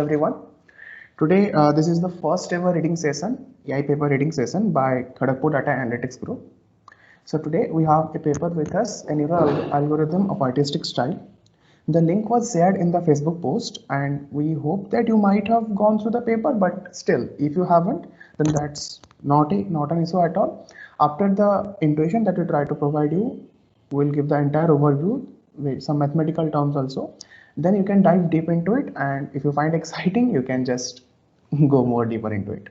everyone. Today, this is the first ever reading session, AI paper reading session by Kharagpur Data Analytics Group. So today we have a paper with us, a neural algorithm of artistic style. The link was shared in the Facebook post, and we hope that you might have gone through the paper, but still, if you haven't, then that's not an issue at all. After the intuition that we try to provide you, we'll give the entire overview with some mathematical terms also. Then you can dive deep into it, and if you find exciting, you can just go more deeper into it.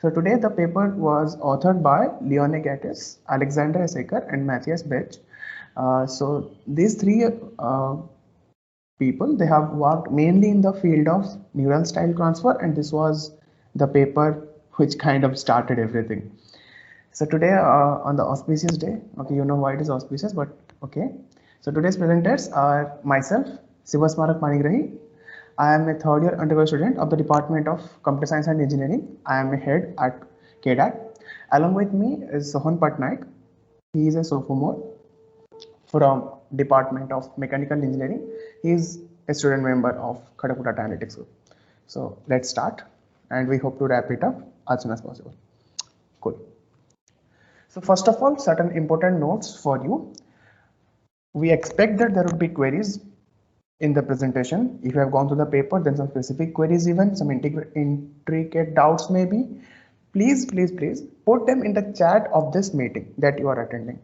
So today the paper was authored by Leone Gattis, Alexander Esaker, and Matthias Bech. So these three people, they have worked mainly in the field of neural style transfer, and this was the paper which kind of started everything. So today on the auspicious day, okay, you know why it is auspicious, but okay. So today's presenters are myself, Sivasmarak Manigrahi. I am a third year undergraduate student of the Department of Computer Science and Engineering. I am a head at KDAC. Along with me is Sohan Patnaik. He is a sophomore from Department of Mechanical Engineering. He is a student member of Kharagpur Data Analytics Group. So let's start, and we hope to wrap it up as soon as possible. Cool. So first of all, certain important notes for you. We expect that there would be queries in the presentation. If you have gone through the paper, then some specific queries, even some intricate doubts maybe. Please put them in the chat of this meeting that you are attending.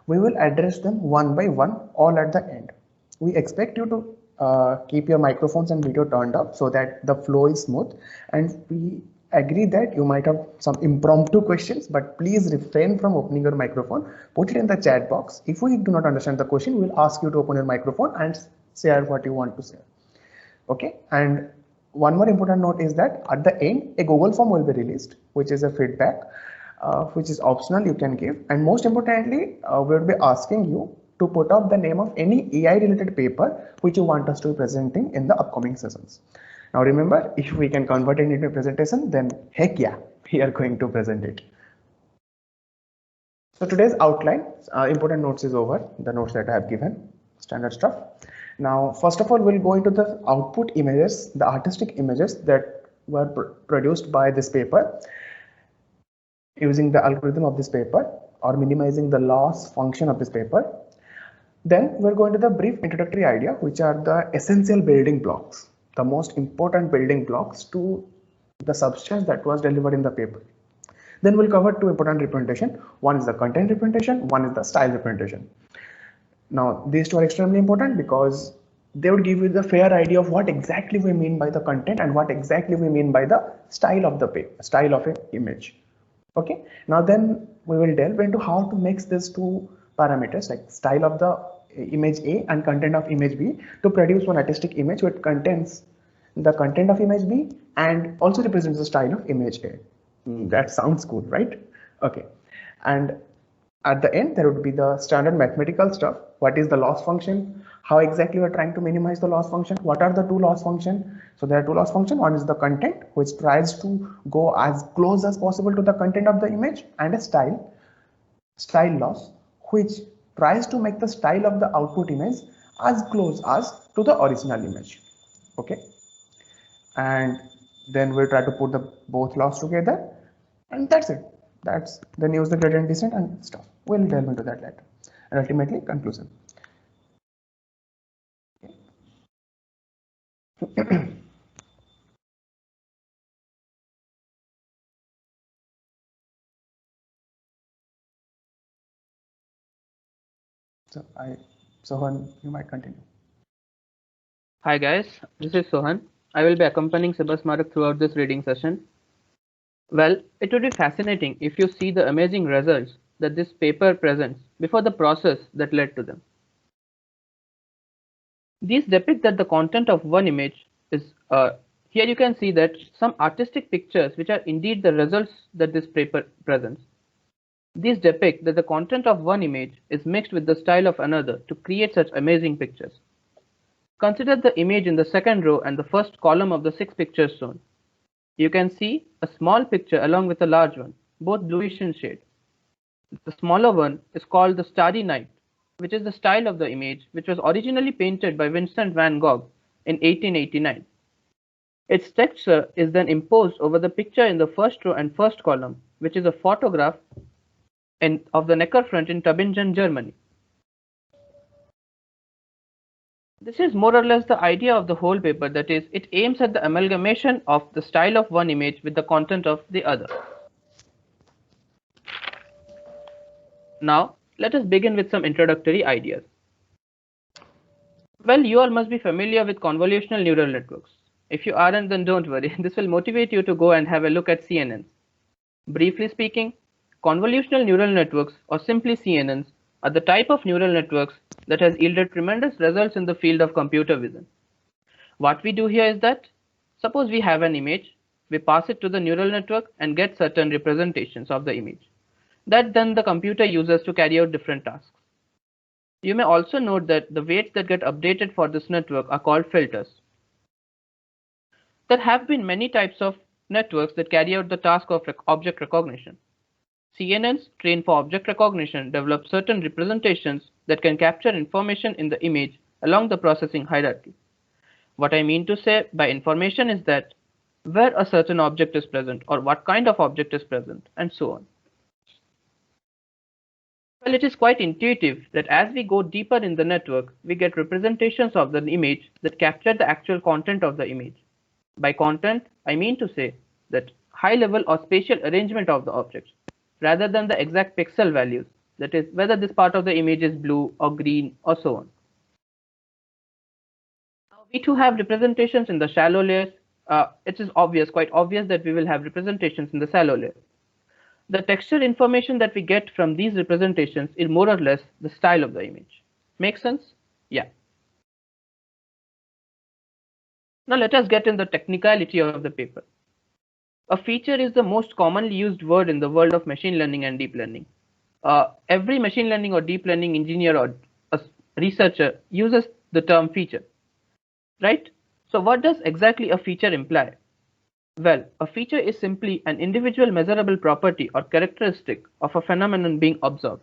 We will address them one by one, all at the end. We expect you to keep your microphones and video turned up so that the flow is smooth, and we agree that you might have some impromptu questions, but please refrain from opening your microphone. Put it in the chat box. If we do not understand the question, we will ask you to open your microphone and share what you want to share. Okay, and one more important note is that at the end a Google form will be released, which is a feedback, which is optional, you can give. And most importantly, we will be asking you to put up the name of any AI related paper which you want us to be presenting in the upcoming sessions. Now remember, if we can convert it into a presentation, then heck yeah, we are going to present it. So today's outline, important notes is over, the notes that I have given, standard stuff. Now, first of all, we'll go into the output images, the artistic images that were produced by this paper using the algorithm of this paper, or minimizing the loss function of this paper. Then we're going to the brief introductory idea, which are the essential building blocks, the most important building blocks to the substance that was delivered in the paper. Then we'll cover two important representation. One is the content representation, one is the style representation. Now, these two are extremely important because they would give you the fair idea of what exactly we mean by the content and what exactly we mean by the style of the paper, style of an image. Okay, now then we will delve into how to mix these two parameters, like style of the image A and content of image B, to produce one artistic image which contains the content of image B and also represents the style of image A. That sounds cool, right? Okay, and at the end there would be the standard mathematical stuff. What is the loss function? How exactly we're trying to minimize the loss function? What are the two loss function? So there are two loss function. One is the content, which tries to go as close as possible to the content of the image, and a style loss, which tries to make the style of the output image as close as to the original image. Okay, and then we'll try to put the both laws together, and that's it. That's then use the gradient descent and stuff. We'll delve into that later. And ultimately conclusion. So Sohan, you might continue. Hi guys, this is Sohan. I will be accompanying Sibasmarak throughout this reading session. Well, it would be fascinating if you see the amazing results that this paper presents before the process that led to them. These depict that the content of one image is, here you can see that some artistic pictures which are indeed the results that this paper presents. These depict that the content of one image is mixed with the style of another to create such amazing pictures. Consider the image in the second row and the first column of the 6 pictures shown. You can see a small picture along with a large one, both bluish in shade. The smaller one is called the Starry Night, which is the style of the image, which was originally painted by Vincent van Gogh in 1889. Its texture is then imposed over the picture in the first row and first column, which is a photograph of the Neckarfront in Tübingen, Germany. This is more or less the idea of the whole paper, that is, it aims at the amalgamation of the style of one image with the content of the other. Now, let us begin with some introductory ideas. Well, you all must be familiar with convolutional neural networks. If you aren't, then don't worry. This will motivate you to go and have a look at CNNs. Briefly speaking, convolutional neural networks, or simply CNNs, are the type of neural networks that has yielded tremendous results in the field of computer vision. What we do here is that, suppose we have an image, we pass it to the neural network and get certain representations of the image, that then the computer uses to carry out different tasks. You may also note that the weights that get updated for this network are called filters. There have been many types of networks that carry out the task of object recognition. CNNs trained for object recognition develop certain representations that can capture information in the image along the processing hierarchy. What I mean to say by information is that where a certain object is present or what kind of object is present, and so on. Well, it is quite intuitive that as we go deeper in the network, we get representations of the image that capture the actual content of the image. By content, I mean to say that high level or spatial arrangement of the objects, rather than the exact pixel values, that is, whether this part of the image is blue or green or so on. Now, we too have representations in the shallow layers. It is quite obvious that we will have representations in the shallow layer. The texture information that we get from these representations is more or less the style of the image. Make sense? Yeah. Now let us get in the technicality of the paper. A feature is the most commonly used word in the world of machine learning and deep learning. Every machine learning or deep learning engineer or a researcher uses the term feature, right? So what does exactly a feature imply? Well, a feature is simply an individual measurable property or characteristic of a phenomenon being observed.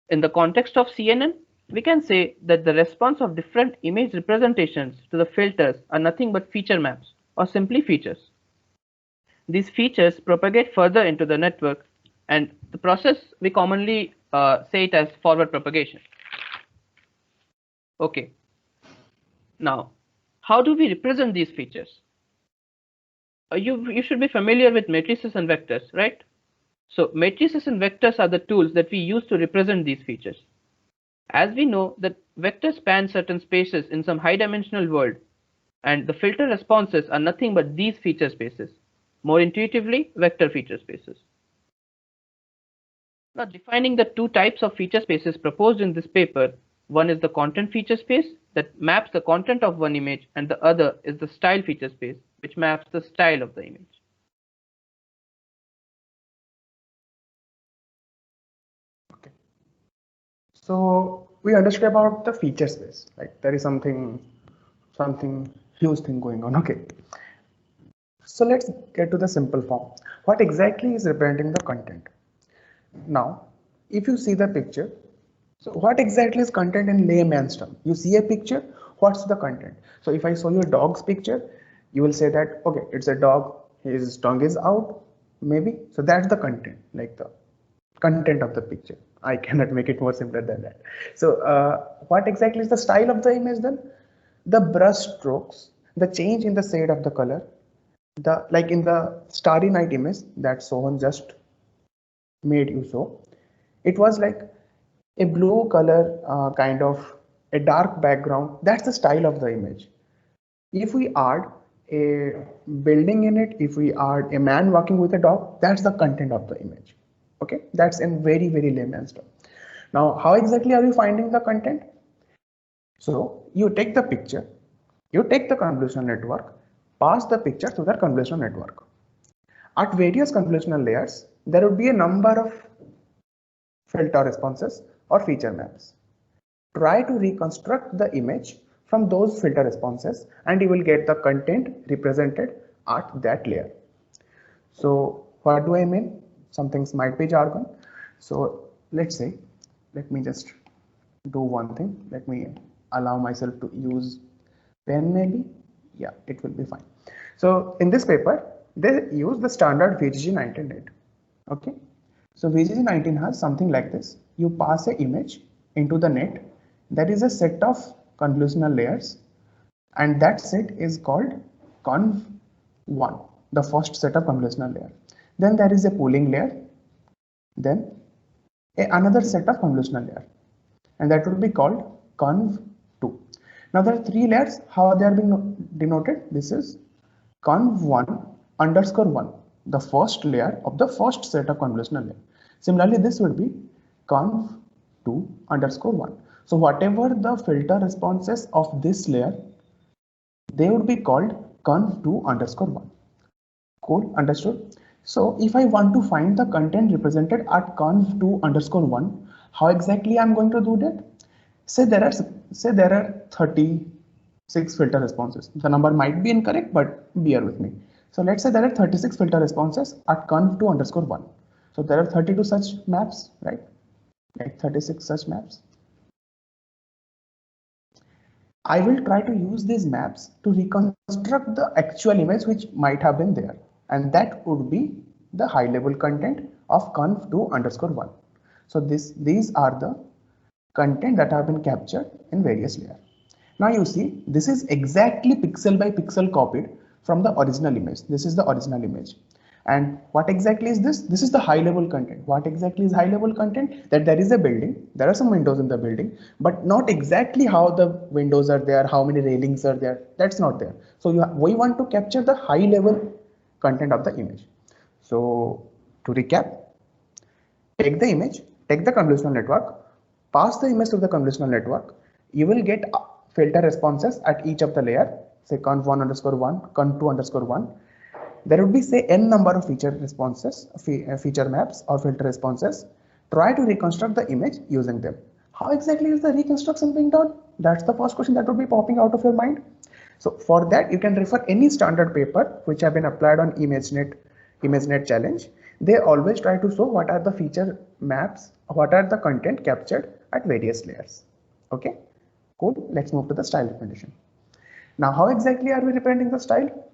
In the context of CNN, we can say that the response of different image representations to the filters are nothing but feature maps, or simply features. These features propagate further into the network, and the process we commonly say it as forward propagation. Okay. Now, how do we represent these features? You should be familiar with matrices and vectors, right? So matrices and vectors are the tools that we use to represent these features. As we know that vectors span certain spaces in some high dimensional world, and the filter responses are nothing but these feature spaces. More intuitively, vector feature spaces. Now, defining the two types of feature spaces proposed in this paper, one is the content feature space that maps the content of one image, and the other is the style feature space, which maps the style of the image. Okay. So we understood about the feature space. Like there is something huge thing going on. Okay. So let's get to the simple form. What exactly is representing the content? Now, if you see the picture, so what exactly is content in layman's term? You see a picture, what's the content? So if I show you a dog's picture, you will say that, okay, it's a dog, his tongue is out, maybe. So that's the content, like the content of the picture. I cannot make it more simpler than that. So what exactly is the style of the image then? The brush strokes, the change in the shade of the color, like in the Starry Night image that Sohan just made you show. It was like a blue color, kind of a dark background. That's the style of the image. If we add a building in it, if we add a man walking with a dog, that's the content of the image. Okay, that's in very, very layman's term. Now, how exactly are you finding the content? So you take the picture, you take the convolutional network, pass the picture to the convolutional network. At various convolutional layers, there would be a number of filter responses or feature maps. Try to reconstruct the image from those filter responses and you will get the content represented at that layer. So what do I mean? Some things might be jargon. So let's say, let me just do one thing. Let me allow myself to use pen maybe. Yeah, it will be fine. So in this paper, they use the standard VGG 19.8. Okay. So VGG 19 has something like this. You pass an image into the net. That is a set of convolutional layers, and that set is called conv1, the first set of convolutional layer. Then there is a pooling layer, then another set of convolutional layer, and that will be called conv2. Now there are three layers. How they are being denoted? This is conv1 underscore 1, the first layer of the first set of convolutional layer. Similarly, this would be conv2 underscore 1. So whatever the filter responses of this layer, they would be called conv2 underscore 1. Cool, understood? So if I want to find the content represented at conv2 underscore 1, how exactly I'm going to do that? Say there are 36 filter responses. The number might be incorrect, but bear with me. So let's say there are 36 filter responses at conv2 underscore 1. So there are 32 such maps, right? Like 36 such maps. I will try to use these maps to reconstruct the actual image which might have been there, and that would be the high level content of conv2 underscore 1. So these are the content that have been captured in various layers. Now you see, this is exactly pixel by pixel copied from the original image. This is the original image. And what exactly is this? This is the high level content. What exactly is high level content? That there is a building, there are some windows in the building, but not exactly how the windows are there, how many railings are there. That's not there. So we want to capture the high level content of the image. So to recap, take the image, take the convolutional network, pass the image to the convolutional network. You will get filter responses at each of the layer, say conv1 underscore 1, conv2 underscore 1. There would be say n number of feature responses, feature maps or filter responses. Try to reconstruct the image using them. How exactly is the reconstruction being done? That's the first question that would be popping out of your mind. So for that, you can refer any standard paper which have been applied on ImageNet challenge. They always try to show what are the feature maps, what are the content captured at various layers. Okay, cool. Let's move to the style representation. Now, how exactly are we representing the style?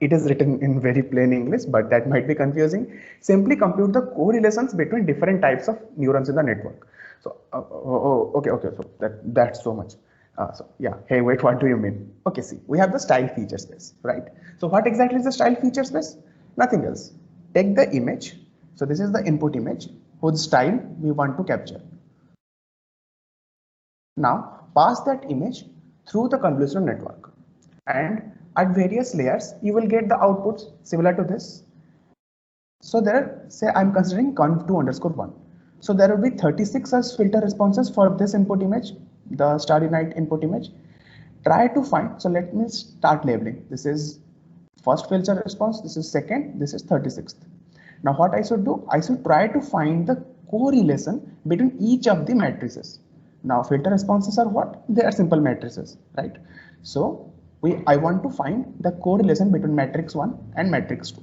It is written in very plain English, but that might be confusing. Simply compute the correlations between different types of neurons in the network. So, okay. So that's so much. So yeah, hey, wait, what do you mean? Okay, see, we have the style feature space, right? So what exactly is the style feature space? Nothing else. Take the image. So this is the input image whose style we want to capture. Now pass that image through the convolutional network, and at various layers you will get the outputs similar to this. So there, say I'm considering conv2 underscore 1. So there will be 36 such filter responses for this input image, the Starry Night input image. Try to find, so let me start labeling. This is first filter response, this is second, this is 36th. Now what I should do, I should try to find the correlation between each of the matrices. Now filter responses are what? They are simple matrices, right? So I want to find the correlation between matrix 1 and matrix 2.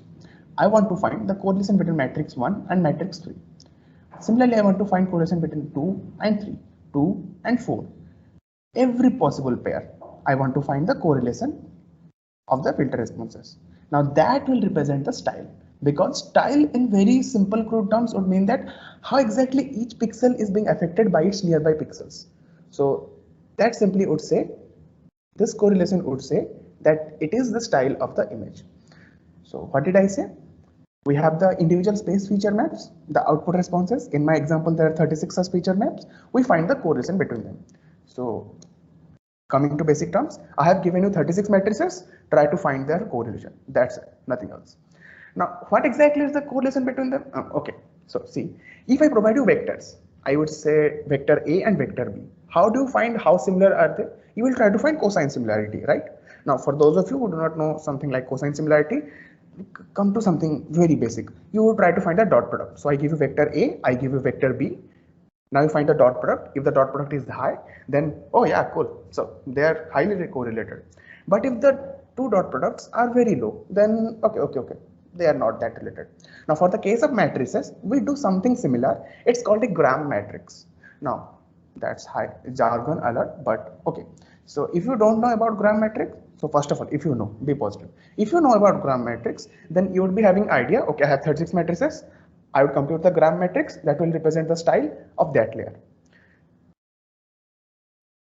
I want to find the correlation between matrix 1 and matrix 3. Similarly, I want to find correlation between 2 and 3, 2 and 4. Every possible pair, I want to find the correlation of the filter responses. Now that will represent the style, because style in very simple crude terms would mean that how exactly each pixel is being affected by its nearby pixels. So that simply would say, this correlation would say that it is the style of the image. So what did I say? We have the individual space feature maps, the output responses. In my example, there are 36 such feature maps. We find the correlation between them. So coming to basic terms, I have given you 36 matrices. Try to find their correlation. That's it, nothing else. Now, what exactly is the correlation between them? Okay, so see, if I provide you vectors, I would say vector A and vector B. How do you find how similar are they? You will try to find cosine similarity, right? Now, for those of you who do not know something like cosine similarity, come to something very basic. You will try to find a dot product. So I give you vector A, I give you vector B. Now you find the dot product. If the dot product is high, then oh yeah, cool. So they are highly correlated. But if the two dot products are very low, then okay. They are not that related. Now for the case of matrices, we do something similar. It's called a Gram matrix. Now that's high jargon alert, but okay. So if you don't know about gram matrix, so first of all, if you know, be positive. If you know about gram matrix, then you would be having idea, okay, I have 36 matrices. I would compute the gram matrix that will represent the style of that layer.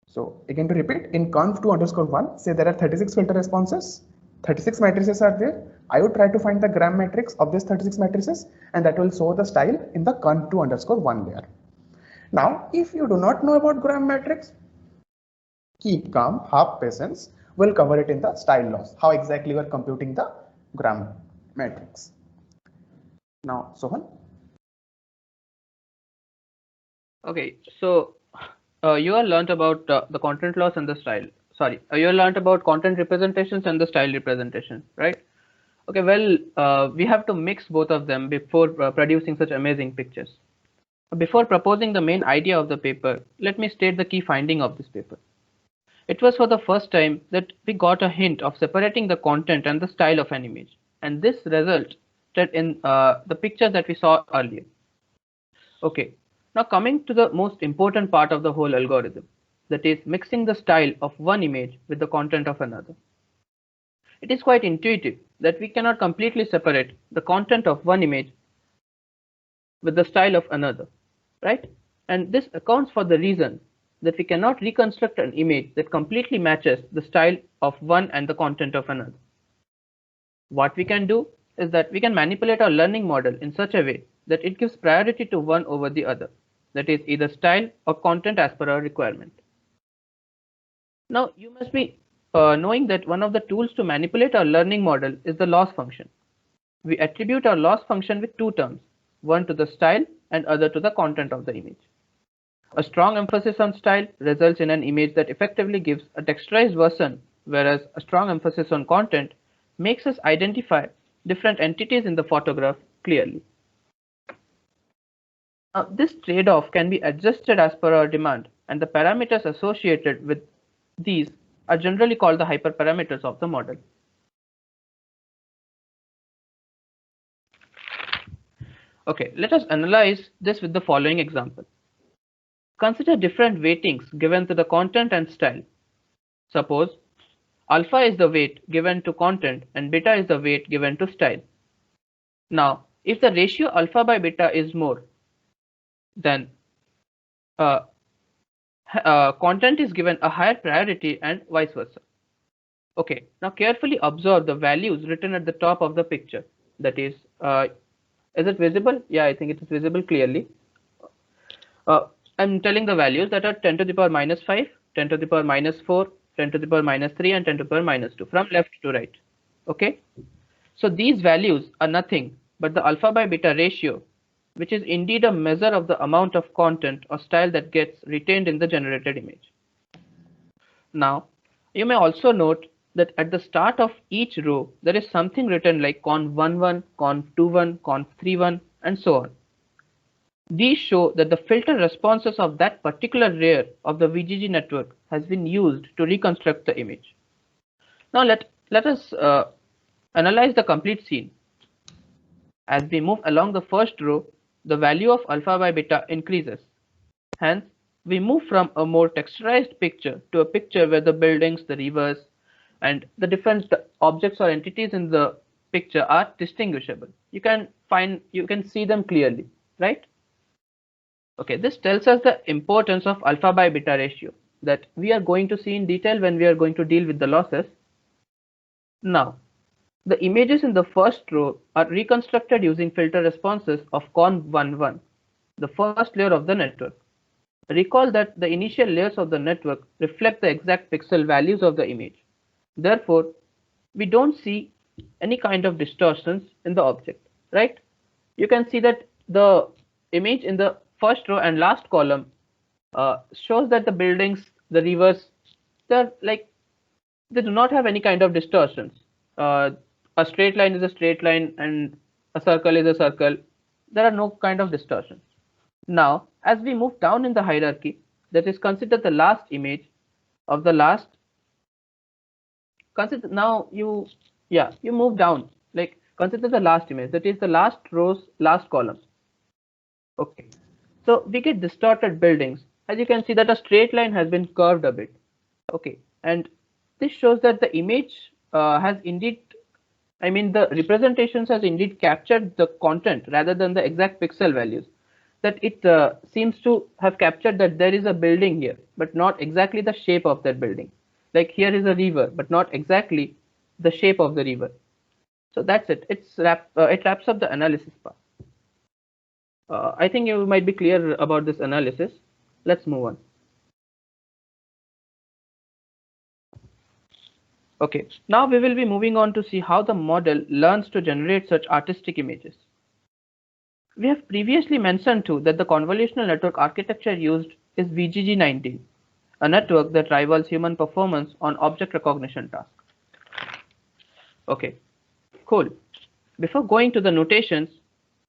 So again to repeat, in conv2_1, say there are 36 filter responses, 36 matrices are there. I would try to find the gram matrix of these 36 matrices, and that will show the style in the conv2_1 layer. Now, if you do not know about gram matrix, keep calm, have patience. We'll cover it in the style loss, how exactly we are computing the gram matrix. Now, Sohan. Okay, so you all learned about the content loss and the style. Sorry, you all learned about content representations and the style representation, right? Okay, well, we have to mix both of them before producing such amazing pictures. Before proposing the main idea of the paper, let me state the key finding of this paper. It was for the first time that we got a hint of separating the content and the style of an image, and this resulted in the pictures that we saw earlier. Okay, now coming to the most important part of the whole algorithm, that is mixing the style of one image with the content of another. It is quite intuitive that we cannot completely separate the content of one image with the style of another, right? And this accounts for the reason that we cannot reconstruct an image that completely matches the style of one and the content of another. What we can do is that we can manipulate our learning model in such a way that it gives priority to one over the other, that is either style or content as per our requirement. Now you must be knowing that one of the tools to manipulate our learning model is the loss function. We attribute our loss function with two terms, one to the style and other to the content of the image. A strong emphasis on style results in an image that effectively gives a texturized version, whereas a strong emphasis on content makes us identify different entities in the photograph clearly. Now, this trade-off can be adjusted as per our demand, and the parameters associated with these are generally called the hyperparameters of the model. Okay, let us analyze this with the following example. Consider different weightings given to the content and style. Suppose alpha is the weight given to content and beta is the weight given to style. Now, if the ratio alpha by beta is more, then content is given a higher priority and vice versa. Okay, now carefully observe the values written at the top of the picture. That is it visible? Yeah, I think it is visible clearly. I'm telling the values that are 10 to the power minus 5, 10 to the power minus 4, 10 to the power minus 3, and 10 to the power minus 2 from left to right. Okay, so these values are nothing but the alpha by beta ratio, which is indeed a measure of the amount of content or style that gets retained in the generated image. Now, you may also note that at the start of each row, there is something written like conv11, conv21, conv31, and so on. These show that the filter responses of that particular layer of the VGG network has been used to reconstruct the image. Now let us analyze the complete scene. As we move along the first row, the value of alpha by beta increases. Hence, we move from a more texturized picture to a picture where the buildings, the rivers, and the different objects or entities in the picture are distinguishable. You can see them clearly, right? Okay, this tells us the importance of alpha by beta ratio that we are going to see in detail when we are going to deal with the losses. Now, the images in the first row are reconstructed using filter responses of conv11, the first layer of the network. Recall that the initial layers of the network reflect the exact pixel values of the image. Therefore, we don't see any kind of distortions in the object, right? You can see that the image in the first row and last column shows that the buildings, the rivers, they do not have any kind of distortions. A straight line is a straight line and a circle is a circle. There are no kind of distortions. Now, as we move down in the hierarchy, that is, consider the last image of the last. Consider now you move down. Like consider the last image, that is the last row's last column. Okay, so we get distorted buildings. As you can see that a straight line has been curved a bit. Okay, And this shows that the image has indeed, the representations has indeed captured the content rather than the exact pixel values. That it seems to have captured that there is a building here, but not exactly the shape of that building. Like here is a river, but not exactly the shape of the river. So that's it. It wraps up the analysis part. I think you might be clear about this analysis. Let's move on. Okay, now we will be moving on to see how the model learns to generate such artistic images. We have previously mentioned too that the convolutional network architecture used is VGG19, a network that rivals human performance on object recognition tasks. Okay, cool. Before going to the notations,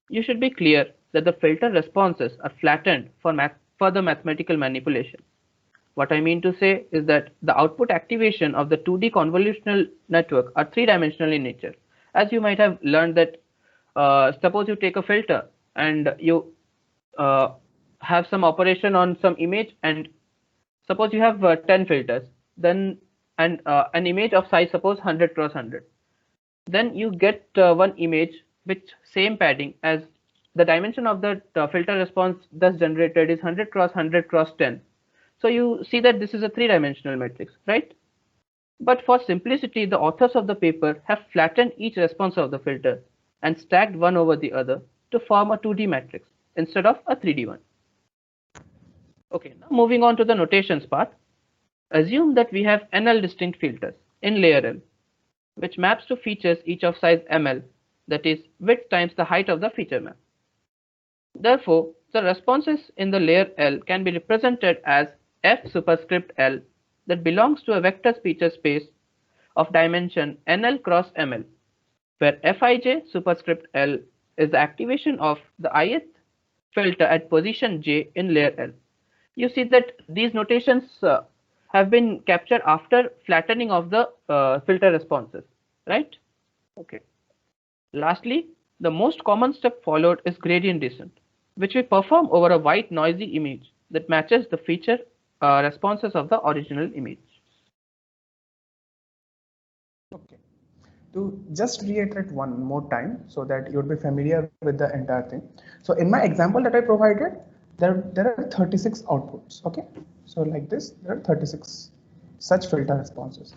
you should be clear that the filter responses are flattened for further mathematical manipulation. What I mean to say is that the output activation of the 2D convolutional network are three-dimensional in nature. As you might have learned that suppose you take a filter and you have some operation on some image, and suppose you have 10 filters, then and an image of size suppose 100 cross 100. Then you get one image with same padding as the dimension of the filter response thus generated is 100 cross 100 cross 10. So you see that this is a three-dimensional matrix, right? But for simplicity, the authors of the paper have flattened each response of the filter and stacked one over the other to form a 2D matrix instead of a 3D one. Okay, now moving on to the notations part. Assume that we have NL distinct filters in layer L, which maps to features each of size ml, that is width times the height of the feature map. Therefore, the responses in the layer L can be represented as F superscript L that belongs to a vector feature space of dimension NL cross ML, where Fij superscript L is the activation of the ith filter at position j in layer L. You see that these notations have been captured after flattening of the filter responses, right? Okay. Lastly, the most common step followed is gradient descent, which we perform over a white noisy image that matches the feature responses of the original image. Okay. To just reiterate one more time so that you'd be familiar with the entire thing. So in my example that I provided, there are 36 outputs. Okay. So like this, there are 36 such filter responses.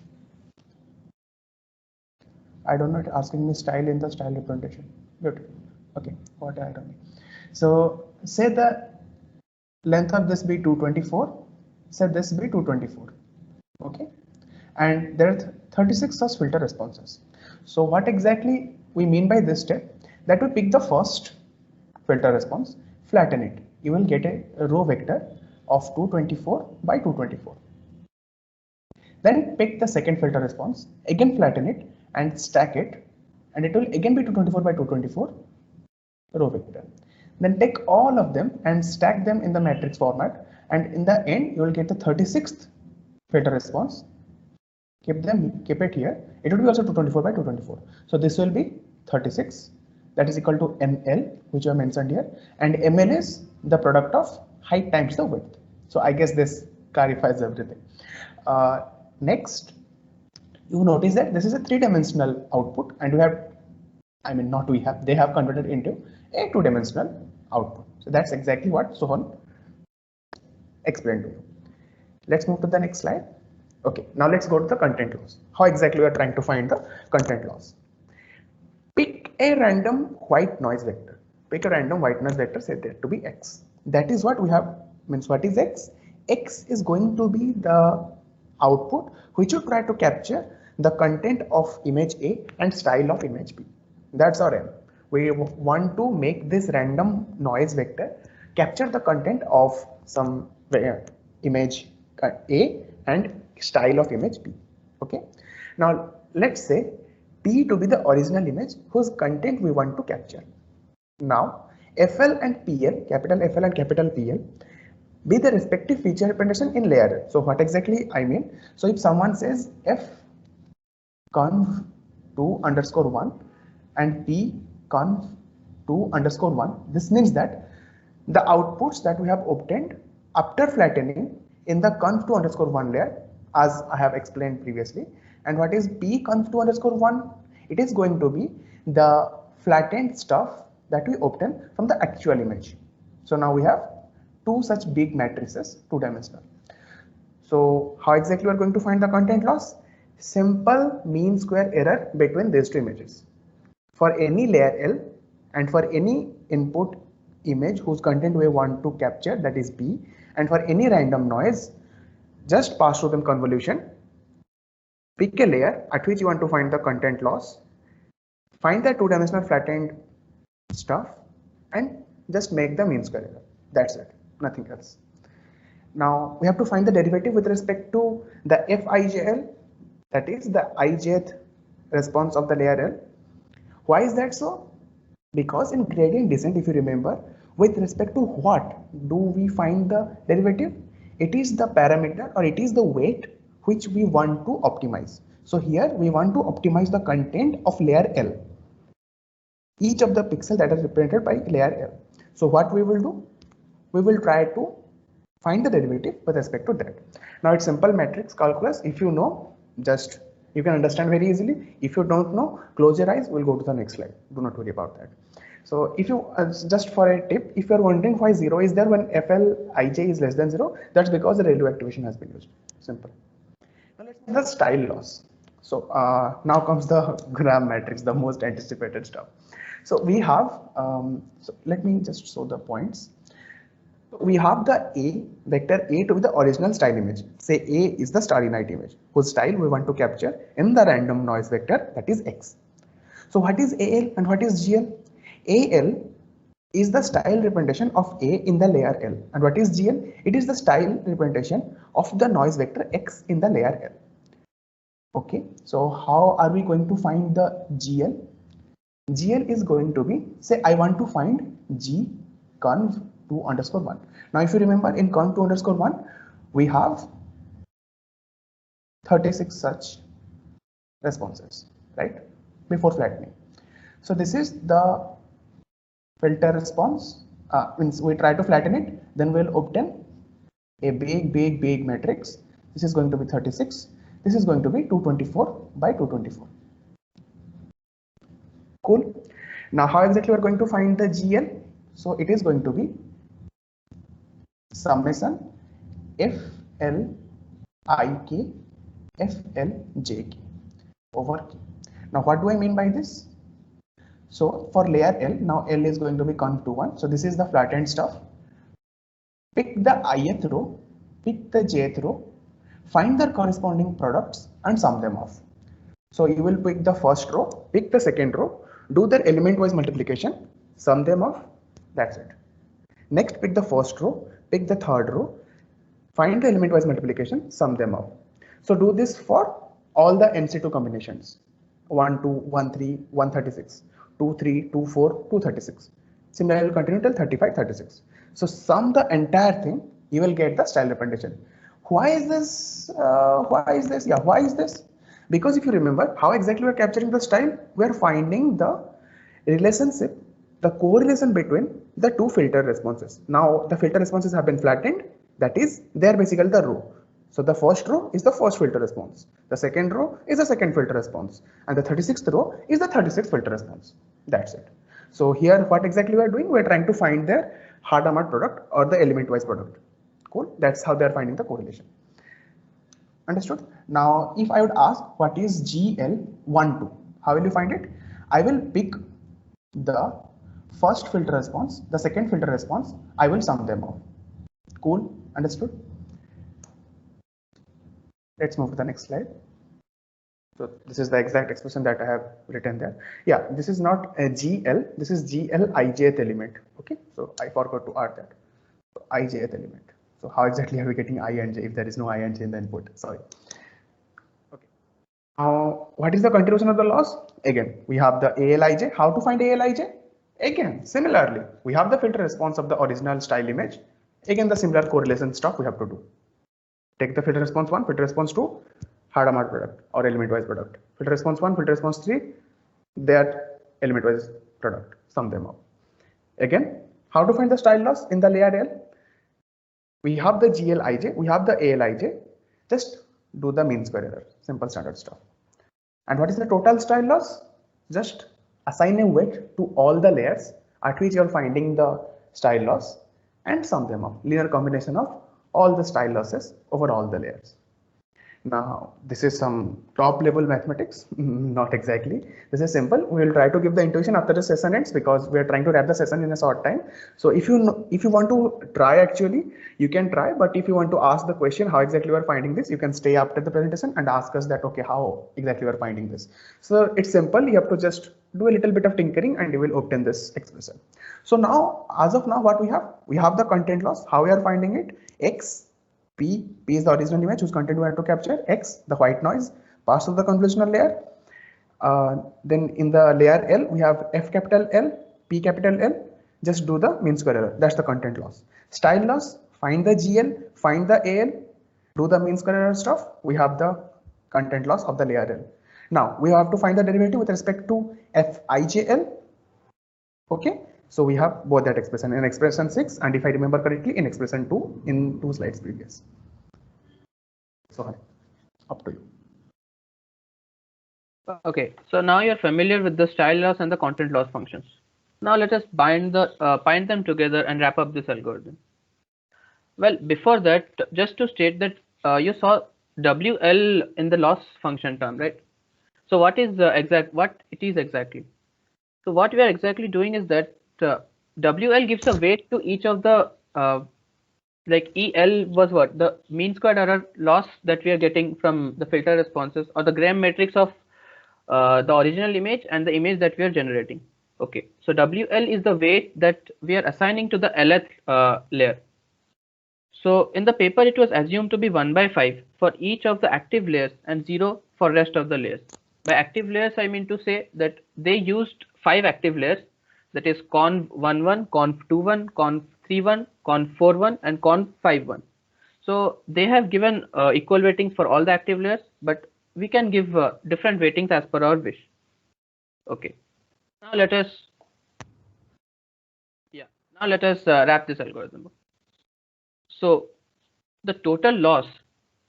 I don't know, it's asking me style in the style representation. Good. Okay. What I don't know. So say the length of this be 224. Say this be 224. Okay. And there are 36 such filter responses. So what exactly we mean by this step? That we pick the first filter response, flatten it. You will get a row vector of 224 by 224. Then pick the second filter response, again flatten it and stack it, and it will again be 224 by 224 row vector. Then take all of them and stack them in the matrix format, and in the end you will get the 36th filter response. Keep it here. It will be also 224 by 224. So this will be 36. That is equal to ML, which I mentioned here, and ML is the product of height times the width. So I guess this clarifies everything. Next, you notice that this is a three-dimensional output, and we have, they have converted into a two-dimensional output. So that's exactly what Sohan explained to you. Let's move to the next slide. Okay, now let's go to the content loss. How exactly we are trying to find the content loss? Pick a random white noise vector. Pick a random white noise vector, say that to be X. That is what we have, means what is X? X is going to be the output which you try to capture the content of image A and style of image B. That's our aim. We want to make this random noise vector capture the content of some image A and style of image B. Okay. Now let's say P to be the original image whose content we want to capture. Now FL and PL, capital FL and capital PL, be the respective feature representation in layer. So what exactly I mean? So if someone says F conv 2 underscore 1 and P conv 2 underscore 1, this means that the outputs that we have obtained after flattening in the conv 2 underscore 1 layer as I have explained previously. And what is p conv2 underscore 1? It is going to be the flattened stuff that we obtain from the actual image. So now we have two such big matrices, two-dimensional. So how exactly we are going to find the content loss? Simple mean square error between these two images. For any layer L and for any input image whose content we want to capture, that is P, and for any random noise, just pass through them convolution, pick a layer at which you want to find the content loss, find the two-dimensional flattened stuff, and just make the mean square error. That's it, nothing else. Now we have to find the derivative with respect to the Fijl, that is the ijth response of the layer L. Why is that so? Because in gradient descent, if you remember, with respect to what do we find the derivative? It is the parameter, or it is the weight which we want to optimize. So here we want to optimize the content of layer L, each of the pixels that are represented by layer L. So what we will do? We will try to find the derivative with respect to that. Now it's simple matrix calculus. If you know, just you can understand very easily. If you don't know, close your eyes, we'll go to the next slide. Do not worry about that. So if you just for a tip, if you're wondering why 0 is there when Flij is less than 0, that's because the ReLU activation has been used. Simple. Now let's see the style loss. So now comes the gram matrix, the most anticipated stuff. So we have, so let me just show the points. We have the A, vector A to be the original style image. Say A is the starry night image, whose style we want to capture in the random noise vector, that is X. So what is AL and what is GL? AL is the style representation of A in the layer L. And what is GL? It is the style representation of the noise vector X in the layer L. Okay, so how are we going to find the GL? GL is going to be, say I want to find G conv 2 underscore 1. Now if you remember, in conv 2 underscore 1 we have 36 such responses, right, before flattening. So this is the filter response. Means we try to flatten it, then we'll obtain a big matrix. This is going to be 36. This is going to be 224 by 224. Cool. Now how exactly we're going to find the GL? So it is going to be summation FLIK FLJK over K. Now what do I mean by this? So for layer L, now L is going to be conv 1. So this is the flattened stuff. Pick the ith row, pick the jth row, find their corresponding products and sum them off. So you will pick the first row, pick the second row, do their element wise multiplication, sum them off. That's it. Next, pick the first row, pick the third row, find the element wise multiplication, sum them up. So do this for all the MC2 combinations: 1, 2, 1, 3, 136, 2, 3, 2, 4, 236. Similarly, continue till 35, 36. So sum the entire thing, you will get the style representation. Why is this? Why is this? Because if you remember how exactly we are capturing the style, we are finding the relationship, the correlation between the two filter responses. Now the filter responses have been flattened, that is they are basically the row. So the first row is the first filter response, the second row is the second filter response, and the 36th row is the 36th filter response. That's it. So here what exactly we are doing, we are trying to find their Hadamard product or the element wise product. Cool. That's how they are finding the correlation. Understood? Now if I would ask what is GL12, how will you find it? I will pick the first filter response, the second filter response, I will sum them up. Cool. Understood? Let's move to the next slide. So this is the exact expression that I have written there. Yeah, this is not a GL, this is GL ijth element. Okay, so I forgot to add that. So ijth element. So how exactly are we getting I and j if there is no I and j in the input? Sorry. Okay. Now, what is the contribution of the loss? Again, we have the ALIJ. How to find ALIJ? Again, similarly, we have the filter response of the original style image. Again, the similar correlation stuff we have to do. Take the filter response 1, filter response 2, Hadamard product or element wise product. Filter response 1, filter response 3, that element wise product. Sum them up. Again, how to find the style loss in the layer L? We have the GLIJ, we have the ALIJ. Just do the mean square error, simple standard stuff. And what is the total style loss? Just assign a weight to all the layers at which you are finding the style loss and sum them up, linear combination of all the style losses over all the layers. Now, this is some top level mathematics, not exactly. This is simple. We will try to give the intuition after the session ends because we are trying to wrap the session in a short time. So if you want to try actually, you can try. But if you want to ask the question, how exactly you are finding this, you can stay after the presentation and ask us that, okay, how exactly you are finding this. So it's simple. You have to just do a little bit of tinkering and you will obtain this expression. So now, as of now, what we have the content loss. How we are finding it? X. P is the original image whose content we have to capture. X, the white noise, passed through the convolutional layer. Then in the layer L, we have F capital L, P capital L. Just do the mean square error. That's the content loss. Style loss, find the GL, find the AL, do the mean square error stuff. We have the content loss of the layer L. Now we have to find the derivative with respect to Fijl. Okay. So we have both that expression in expression 6 and if I remember correctly in expression 2 in 2 slides previous. So up to you. Okay, so now you're familiar with the style loss and the content loss functions. Now let us bind them together and wrap up this algorithm. Well, before that, just to state that you saw WL in the loss function term, right? So what is what it is exactly? So what we are exactly doing is that WL gives a weight to each of the like EL was what the mean squared error loss that we are getting from the filter responses or the Graham matrix of the original image and the image that we are generating. Okay, so WL is the weight that we are assigning to the LF layer. So in the paper, it was assumed to be 1/5 for each of the active layers and 0 for rest of the layers. By active layers, I mean to say that they used 5 active layers, that is conv 11, conv 21, conv 31, conv 41, and conv 51. So they have given equal weightings for all the active layers, but we can give different weightings as per our wish. Okay. Now let us wrap this algorithm up. So the total loss,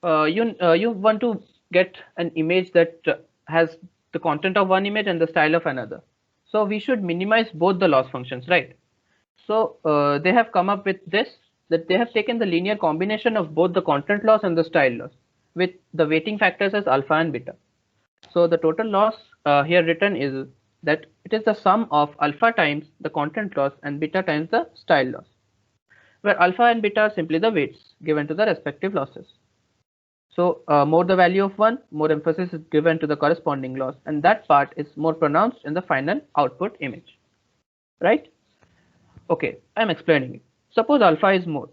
you want to get an image that has the content of one image and the style of another. So we should minimize both the loss functions, right? So they have come up with this, that they have taken the linear combination of both the content loss and the style loss with the weighting factors as alpha and beta. So the total loss here written is that it is the sum of alpha times the content loss and beta times the style loss, where alpha and beta are simply the weights given to the respective losses. So more the value of one, more emphasis is given to the corresponding loss, and that part is more pronounced in the final output image, right? Okay, I'm explaining it. Suppose alpha is more,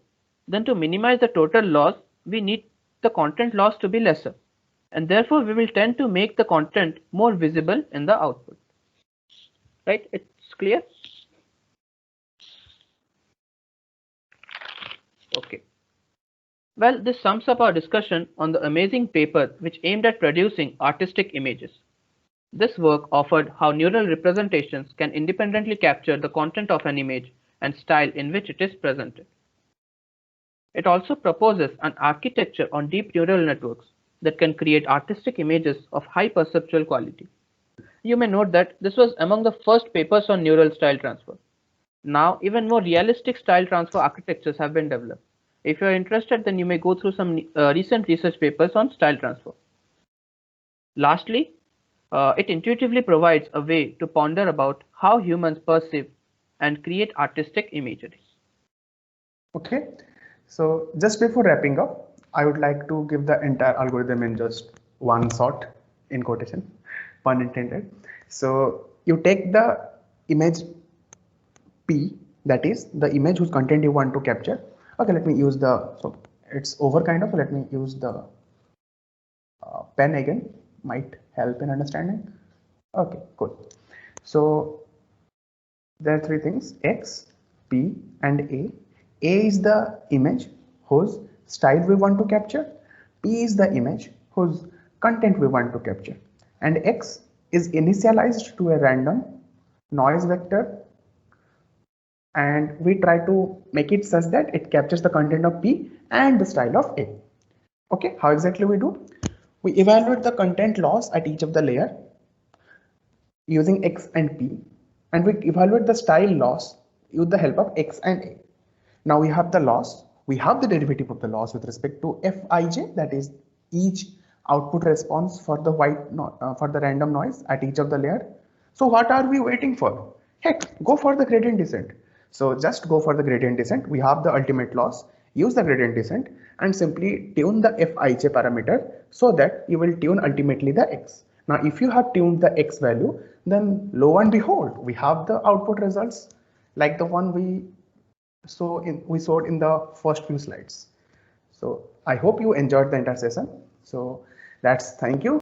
then to minimize the total loss, we need the content loss to be lesser, and therefore we will tend to make the content more visible in the output, right? It's clear? Okay. Well, this sums up our discussion on the amazing paper which aimed at producing artistic images. This work offered how neural representations can independently capture the content of an image and style in which it is presented. It also proposes an architecture on deep neural networks that can create artistic images of high perceptual quality. You may note that this was among the first papers on neural style transfer. Now, even more realistic style transfer architectures have been developed. If you are interested, then you may go through some recent research papers on style transfer. Lastly, it intuitively provides a way to ponder about how humans perceive and create artistic imagery. Okay, so just before wrapping up, I would like to give the entire algorithm in just one shot, in quotation, pun intended. So you take the image P, that is the image whose content you want to capture. Okay, let me use so it's over kind of, let me use the pen again, might help in understanding. Okay, cool. So there are 3 things, X, P and A. A is the image whose style we want to capture. P is the image whose content we want to capture. And X is initialized to a random noise vector, and we try to make it such that it captures the content of P and the style of A. Okay, how exactly we do? We evaluate the content loss at each of the layer using X and P, and we evaluate the style loss with the help of X and A. Now we have the loss, we have the derivative of the loss with respect to Fij, that is each output response for the for the random noise at each of the layer. So what are we waiting for? Heck, go for the gradient descent. So just go for the gradient descent. We have the ultimate loss. Use the gradient descent and simply tune the Fij parameter so that you will tune ultimately the X. Now, if you have tuned the X value, then lo and behold, we have the output results like the one we showed in the first few slides. So I hope you enjoyed the entire session. So thank you.